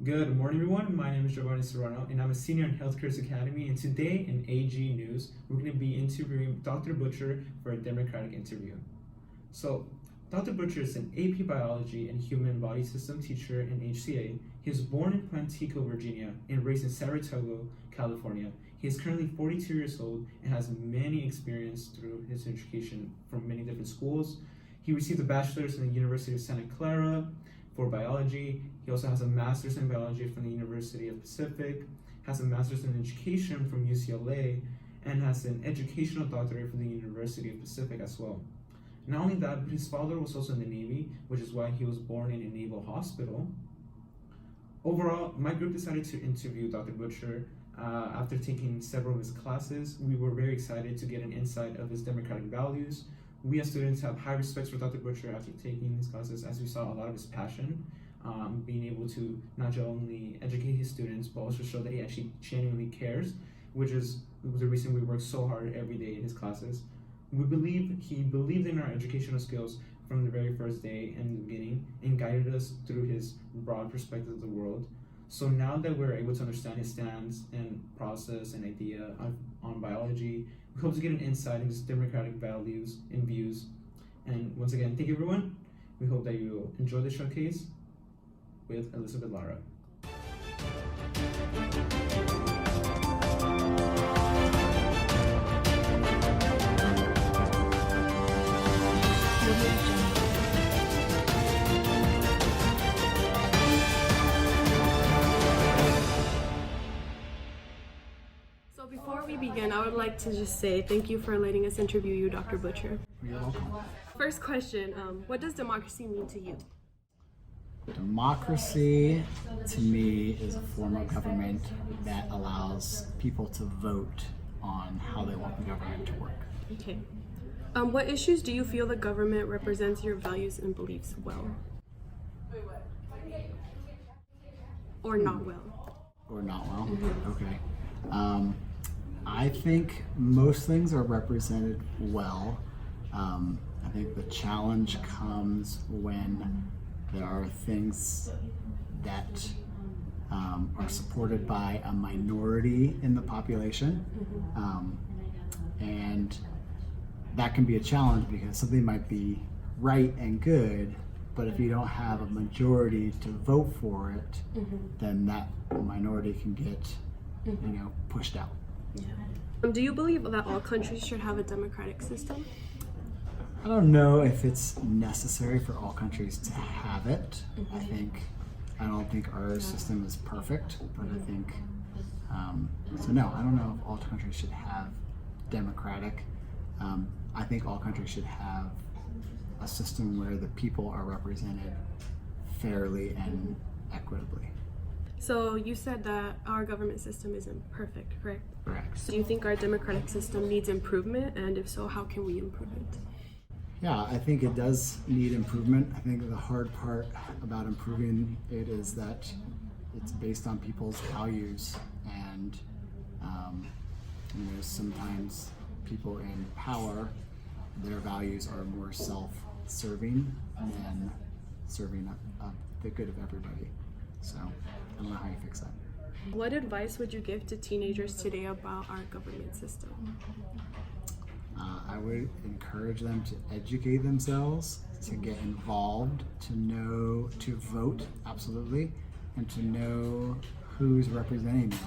Good morning, everyone. My name is Giovanni Serrano, and I'm a senior in Healthcare's Academy. And today in AG News, we're going to be interviewing Dr. Butcher for a Democratic interview. So, Dr. Butcher is an AP Biology and Human Body System teacher in HCA. He was born in Quantico, Virginia, and raised in Saratoga, California. He is currently 42 years old and has many experience through his education from many different schools. He received a bachelor's from the University of Santa Clara for biology. He also has a master's in biology from the University of Pacific, has a master's in education from UCLA, and has an educational doctorate from the University of Pacific as well. Not only that, but his father was also in the Navy, which is why he was born in a naval hospital. Overall, my group decided to interview Dr. Butcher after taking several of his classes. We were very excited to get an insight of his democratic values. We as students have high respect for Dr. Butcher after taking his classes, as we saw a lot of his passion, being able to not only educate his students, but also show that he actually genuinely cares, which is the reason we work so hard every day in his classes. We believe he believed in our educational skills from the very first day in the beginning and guided us through his broad perspective of the world. So now that we're able to understand his stance and process and idea on biology, we hope to get an insight into his democratic values and views. And once again, thank you everyone. We hope that you enjoy the showcase with Elizabeth Lara. So before we begin, I would like to just say thank you for letting us interview you, Dr. Butcher. You're welcome. First question, what does democracy mean to you? Democracy, to me, is a form of government that allows people to vote on how they want the government to work. Okay. What issues do you feel the government represents your values and beliefs well? Or not well? Or not well? Okay. I think most things are represented well. I think the challenge comes when there are things that are supported by a minority in the population. And that can be a challenge because something might be right and good, but if you don't have a majority to vote for it, then that minority can get, pushed out. Yeah. Do you believe that all countries should have a democratic system? I don't know if it's necessary for all countries to have it. I don't think our system is perfect, but I think, so no, I don't know if all countries should have democratic. I think all countries should have a system where the people are represented fairly and equitably. So you said that our government system isn't perfect, correct? Correct. So do you think our democratic system needs improvement? And if so, how can we improve it? Yeah, I think it does need improvement. I think the hard part about improving it is that it's based on people's values, and sometimes people in power, their values are more self-serving than serving the good of everybody. So I don't know how you fix that. What advice would you give to teenagers today about our government system? I would encourage them to educate themselves, to get involved, to vote, absolutely, and to know who's representing you,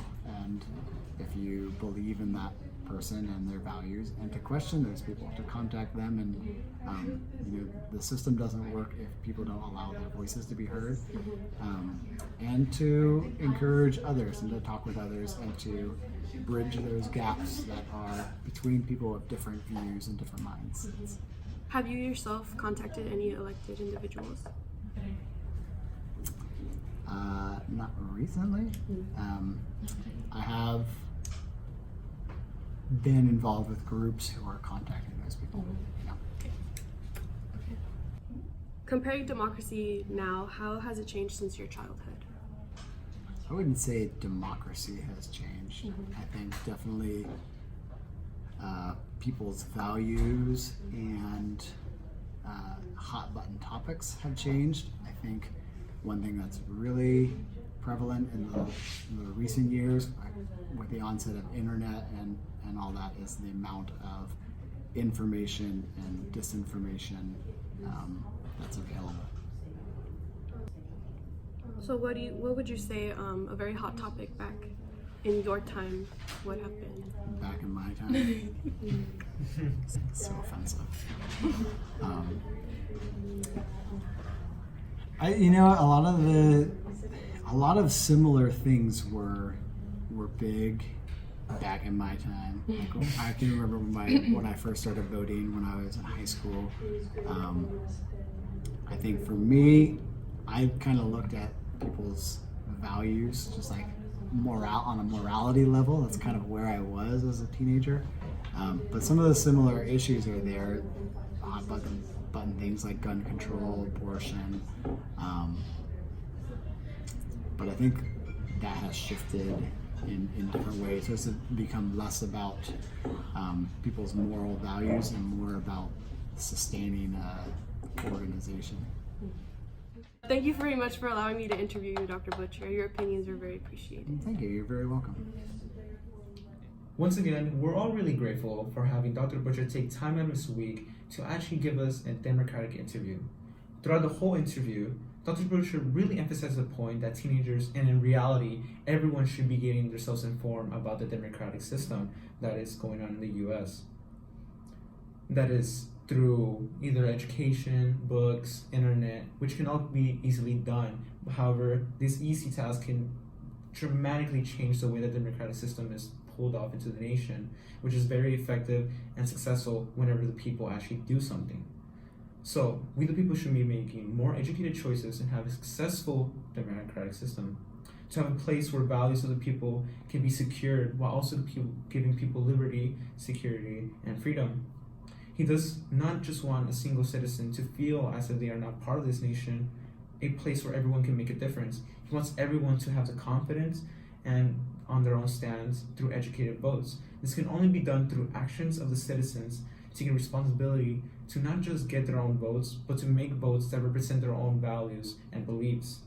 and if you believe in that person and their values, and to question those people, to contact them. And the system doesn't work if people don't allow their voices to be heard, and to encourage others and to talk with others and to bridge those gaps that are between people with different views and different minds. Have you yourself contacted any elected individuals? Not recently. I have been involved with groups who are contacting those people. Yeah. Comparing democracy now, how has it changed since your childhood? I wouldn't say democracy has changed. I think definitely people's values and hot button topics have changed. I think one thing that's really prevalent in the recent years with the onset of internet and all that is the amount of information and disinformation that's available. So what would you say a very hot topic back in your time would have been? Back in my time, it's so offensive. A lot of similar things were big back in my time. Like, I can remember when I first started voting when I was in high school. I think for me, I kind of looked at people's values just like on a morality level. That's kind of where I was as a teenager. But some of the similar issues are there. Hot button things like gun control, abortion. But I think that has shifted in different ways. So it's become less about people's moral values and more about sustaining an organization. Thank you very much for allowing me to interview you, Dr. Butcher. Your opinions are very appreciated. Thank you. You're very welcome. Once again, we're all really grateful for having Dr. Butcher take time out of his week to actually give us a democratic interview. Throughout the whole interview, Dr. Butcher really emphasized the point that teenagers, and in reality, everyone should be getting themselves informed about the democratic system that is going on in the US. That is through either education, books, internet, which can all be easily done. However, this easy task can dramatically change the way the democratic system is pulled off into the nation, which is very effective and successful whenever the people actually do something. So, we the people should be making more educated choices and have a successful democratic system. To have a place where values of the people can be secured while also giving people liberty, security, and freedom. He does not just want a single citizen to feel as if they are not part of this nation, a place where everyone can make a difference. He wants everyone to have the confidence and on their own stands through educated votes. This can only be done through actions of the citizens taking responsibility to not just get their own votes, but to make votes that represent their own values and beliefs.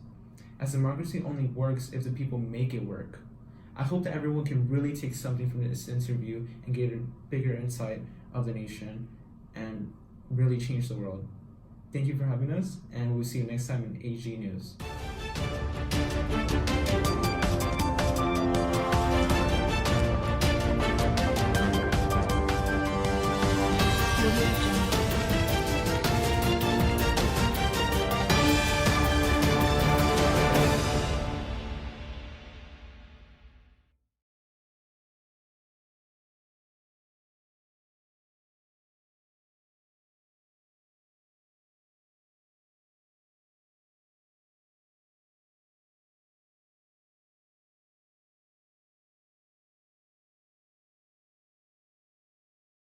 As democracy only works if the people make it work. I hope that everyone can really take something from this interview and get a bigger insight of the nation and really change the world. Thank you for having us, and we'll see you next time in AG News.